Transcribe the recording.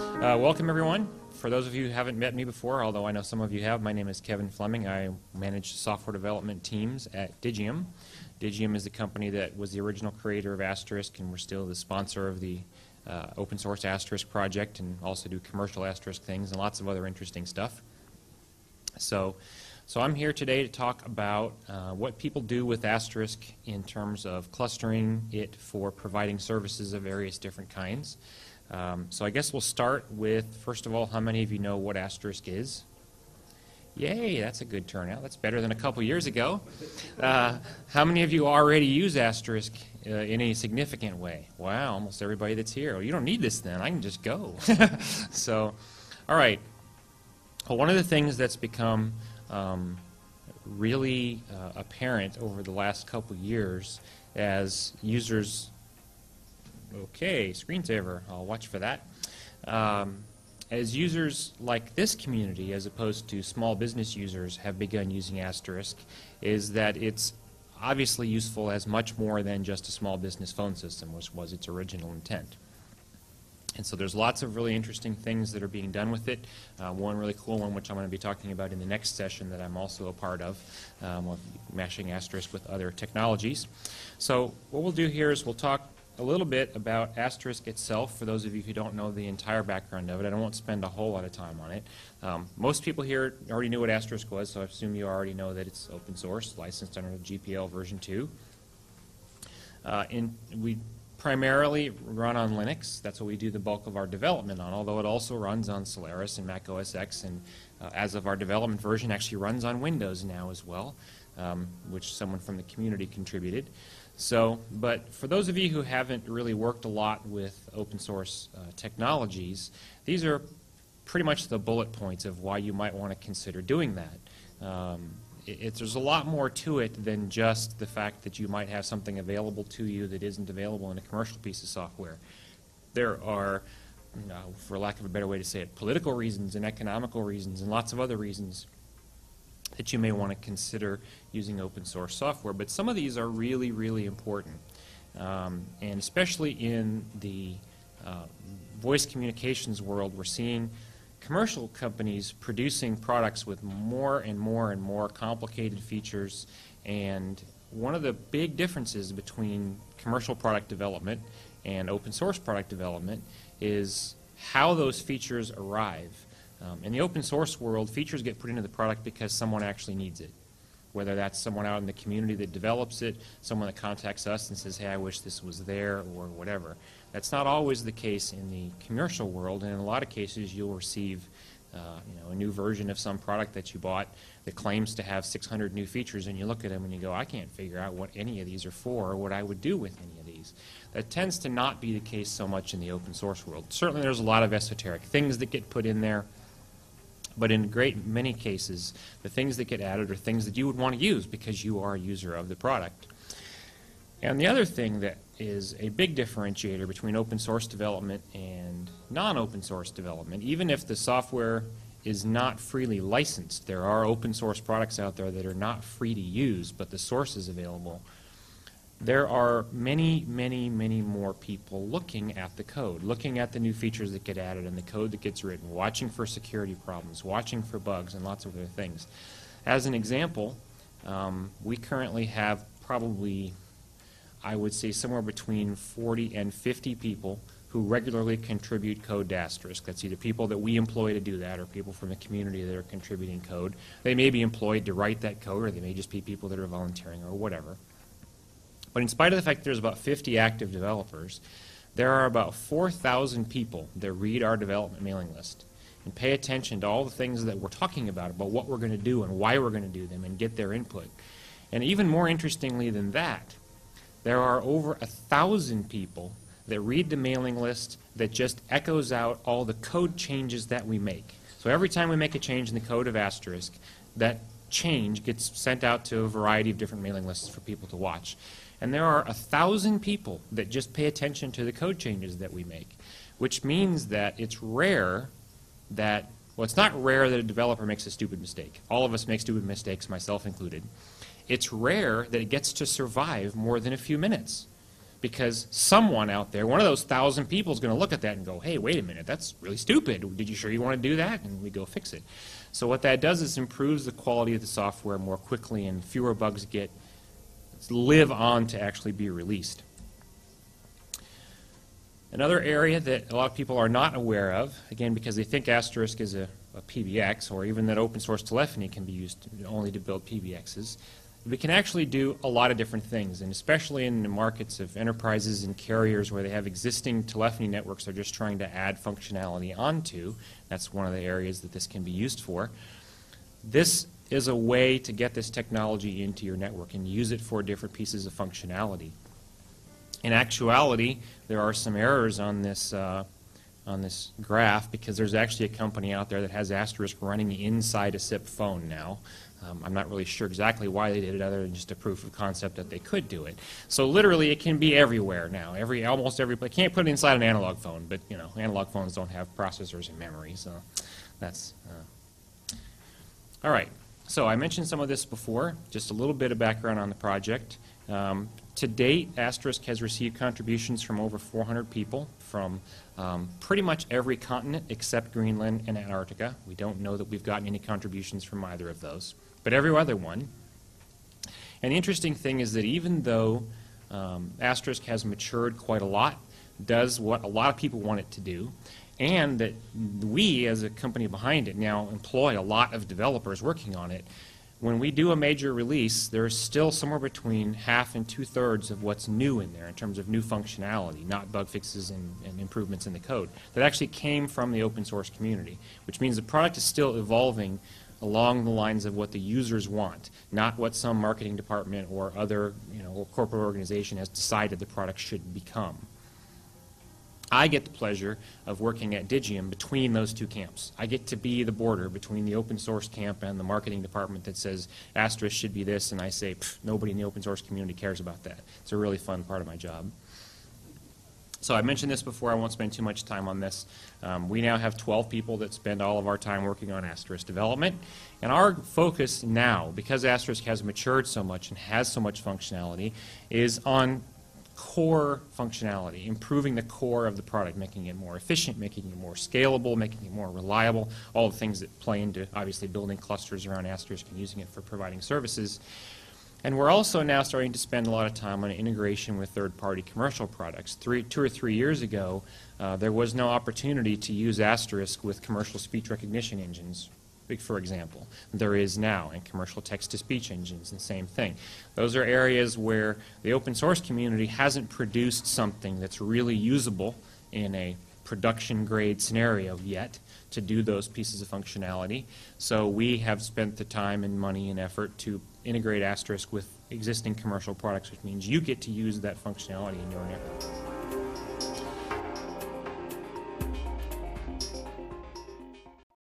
Welcome, everyone. For those of you who haven't met me before, although I know some of you have, my name is Kevin Fleming. I manage software development teams at Digium. Digium is the company that was the original creator of Asterisk, and we're still the sponsor of the open source Asterisk project, and also do commercial Asterisk things and lots of other interesting stuff. So I'm here today to talk about what people do with Asterisk in terms of clustering it for providing services of various different kinds. So I guess we'll start with, first of all, how many of you know what Asterisk is? Yay, that's a good turnout. That's better than a couple years ago. How many of you already use Asterisk in a significant way? Wow, almost everybody that's here. Well, you don't need this then. I can just go. So, all right. Well, one of the things that's become really apparent over the last couple years as users... Okay, screensaver, I'll watch for that. As users like this community, as opposed to small business users, have begun using Asterisk, is that it's obviously useful as much more than just a small business phone system, which was its original intent. And so there's lots of really interesting things that are being done with it. One really cool one, which I'm going to be talking about in the next session that I'm also a part of mashing Asterisk with other technologies. So what we'll do here is we'll talk a little bit about Asterisk itself, for those of you who don't know the entire background of it. I won't spend a whole lot of time on it. Most people here already knew what Asterisk was, so I assume you already know that it's open source, licensed under GPL version 2. We primarily run on Linux. That's what we do the bulk of our development on, although it also runs on Solaris and Mac OS X, and as of our development version, actually runs on Windows now as well, which someone from the community contributed. So, but for those of you who haven't really worked a lot with open source technologies, these are pretty much the bullet points of why you might want to consider doing that. There's a lot more to it than just the fact that you might have something available to you that isn't available in a commercial piece of software. There are, for lack of a better way to say it, political reasons and economical reasons and lots of other reasons that you may want to consider using open source software. But some of these are really, really important. And especially in the voice communications world, we're seeing commercial companies producing products with more and more and more complicated features. And one of the big differences between commercial product development and open source product development is how those features arrive. In the open source world, features get put into the product because someone actually needs it. Whether that's someone out in the community that develops it, someone that contacts us and says, hey, I wish this was there, or whatever. That's not always the case in the commercial world, and in a lot of cases you'll receive a new version of some product that you bought that claims to have 600 new features, and you look at them and you go, I can't figure out what any of these are for or what I would do with any of these. That tends to not be the case so much in the open source world. Certainly there's a lot of esoteric things that get put in there, but in a great many cases, the things that get added are things that you would want to use because you are a user of the product. And the other thing that is a big differentiator between open source development and non-open source development, even if the software is not freely licensed, there are open source products out there that are not free to use, but the source is available. There are many, many, many more people looking at the code, looking at the new features that get added and the code that gets written, watching for security problems, watching for bugs, and lots of other things. As an example, we currently have probably, I would say, somewhere between 40 and 50 people who regularly contribute code to Asterisk. That's either people that we employ to do that or people from the community that are contributing code. They may be employed to write that code, or they may just be people that are volunteering or whatever. But in spite of the fact that there's about 50 active developers, there are about 4,000 people that read our development mailing list and pay attention to all the things that we're talking about what we're going to do and why we're going to do them, and get their input. And even more interestingly than that, there are over 1,000 people that read the mailing list that just echoes out all the code changes that we make. So every time we make a change in the code of Asterisk, that change gets sent out to a variety of different mailing lists for people to watch. And there are 1,000 people that just pay attention to the code changes that we make, which means that it's rare that, well, it's not rare that a developer makes a stupid mistake. All of us make stupid mistakes, myself included. It's rare that it gets to survive more than a few minutes. because someone out there, one of those 1,000 people, is going to look at that and go, hey, wait a minute, that's really stupid. Did you sure you want to do that? And we go fix it. So what that does is improves the quality of the software more quickly, and fewer bugs live on to actually be released. Another area that a lot of people are not aware of, again, because they think Asterisk is a PBX, or even that open source telephony can be used only to build PBXs, we can actually do a lot of different things, and especially in the markets of enterprises and carriers where they have existing telephony networks they're just trying to add functionality onto. That's one of the areas that this can be used for. This is a way to get this technology into your network and use it for different pieces of functionality. In actuality, there are some errors on this graph, because there's actually a company out there that has Asterisk running inside a SIP phone now. I'm not really sure exactly why they did it, other than just a proof of concept that they could do it. So literally, it can be everywhere now. Almost every place. Can't put it inside an analog phone, but you know, analog phones don't have processors and memory, so that's all right. So I mentioned some of this before. Just a little bit of background on the project. To date, Asterisk has received contributions from over 400 people from pretty much every continent except Greenland and Antarctica. We don't know that we've gotten any contributions from either of those, but every other one. And the interesting thing is that even though Asterisk has matured quite a lot, does what a lot of people want it to do, and that we, as a company behind it, now employ a lot of developers working on it, when we do a major release, there's still somewhere between half and 2/3 of what's new in there in terms of new functionality, not bug fixes and improvements in the code, that actually came from the open source community, which means the product is still evolving along the lines of what the users want, not what some marketing department or other, or corporate organization has decided the product should become. I get the pleasure of working at Digium between those two camps. I get to be the border between the open source camp and the marketing department that says Asterisk should be this, and I say nobody in the open source community cares about that. It's a really fun part of my job. So I mentioned this before, I won't spend too much time on this. We now have 12 people that spend all of our time working on Asterisk development. And our focus now, because Asterisk has matured so much and has so much functionality, is on core functionality, improving the core of the product, making it more efficient, making it more scalable, making it more reliable, all the things that play into obviously building clusters around Asterisk and using it for providing services. And we're also now starting to spend a lot of time on integration with third-party commercial products. 2 or 3 years ago, there was no opportunity to use Asterisk with commercial speech recognition engines, for example. There is now, in commercial text-to-speech engines, the same thing. Those are areas where the open source community hasn't produced something that's really usable in a production-grade scenario yet to do those pieces of functionality. So we have spent the time and money and effort to integrate Asterisk with existing commercial products, which means you get to use that functionality in your network.